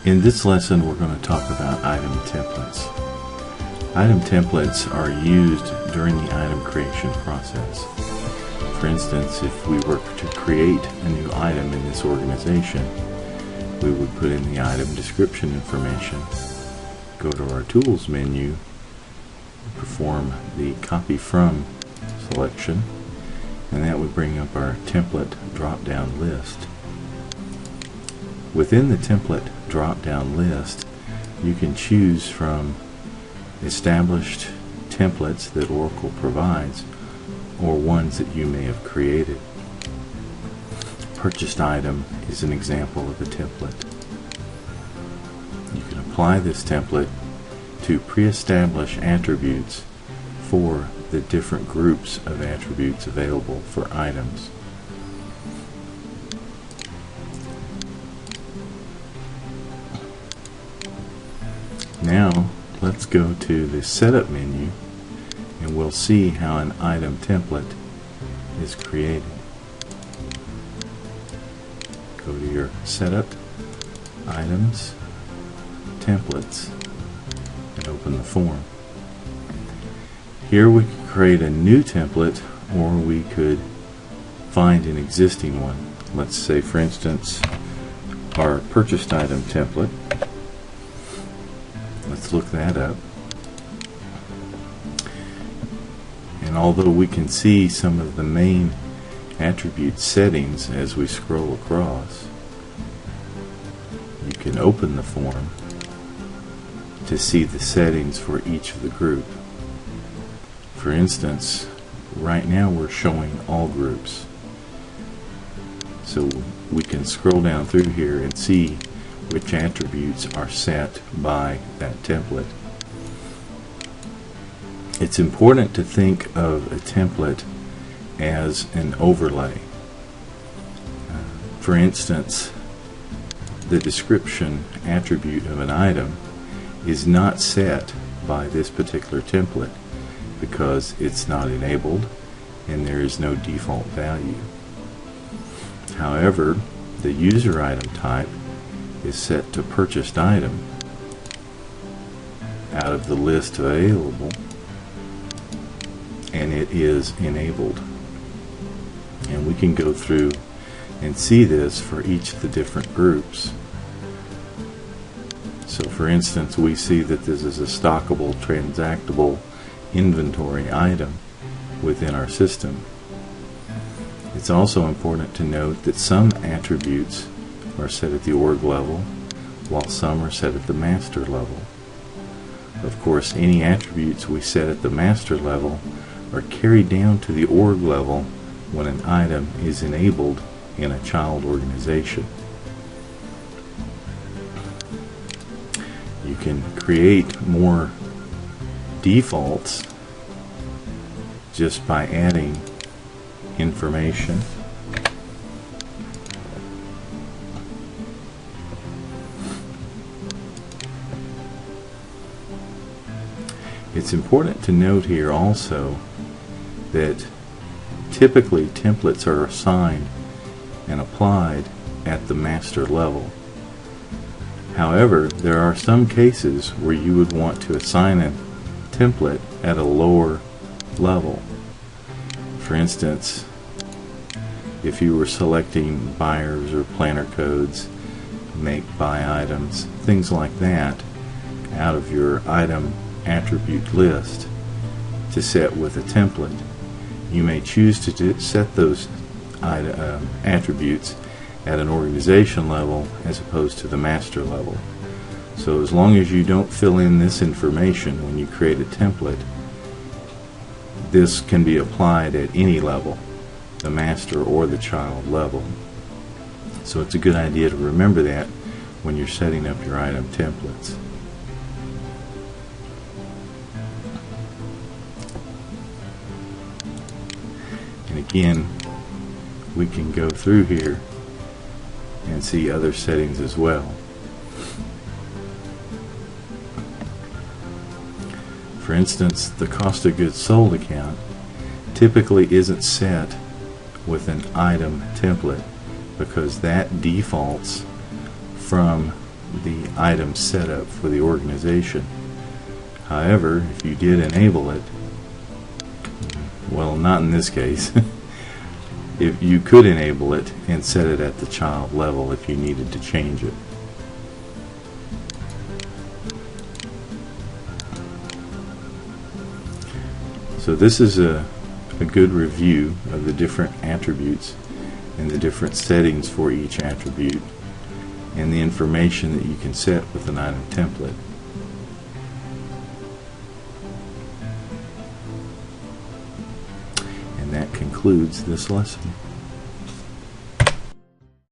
In this lesson, we're going to talk about item templates. Item templates are used during the item creation process. For instance, if we were to create a new item in this organization, we would put in the item description information, go to our Tools menu, perform the Copy From selection, and that would bring up our template drop-down list. Within the template drop-down list, you can choose from established templates that Oracle provides or ones that you may have created. Purchased item is an example of a template. You can apply this template to pre-establish attributes for the different groups of attributes available for items. Now let's go to the Setup menu and we'll see how an item template is created. Go to your Setup, Items, Templates, and open the form. Here we can create a new template, or we could find an existing one. Let's say, for instance, our purchased item template. Let's look that up. And although we can see some of the main attribute settings as we scroll across, you can open the form to see the settings for each of the group. For instance, right now we're showing all groups. So we can scroll down through here and see which attributes are set by that template. It's important to think of a template as an overlay. For instance, the description attribute of an item is not set by this particular template because it's not enabled and there is no default value. However, the user item type is set to purchased item out of the list available, and it is enabled. And we can go through and see this for each of the different groups. So for instance, we see that this is a stockable, transactable inventory item within our system. It's also important to note that some attributes are set at the org level, while some are set at the master level. Of course, any attributes we set at the master level are carried down to the org level when an item is enabled in a child organization. You can create more defaults just by adding information. It's important to note here also that typically templates are assigned and applied at the master level. However, there are some cases where you would want to assign a template at a lower level. For instance, if you were selecting buyers or planner codes, make buy items, things like that, out of your item attribute list to set with a template, you may choose to set those attributes at an organization level as opposed to the master level. So as long as you don't fill in this information when you create a template, this can be applied at any level, the master or the child level. So it's a good idea to remember that when you're setting up your item templates. And again, we can go through here and see other settings as well. For instance, the cost of goods sold account typically isn't set with an item template because that defaults from the item setup for the organization. However, if you did enable it, well, not in this case, if you could enable it and set it at the child level if you needed to change it. So this is a good review of the different attributes and the different settings for each attribute and the information that you can set with an item template. And that concludes this lesson.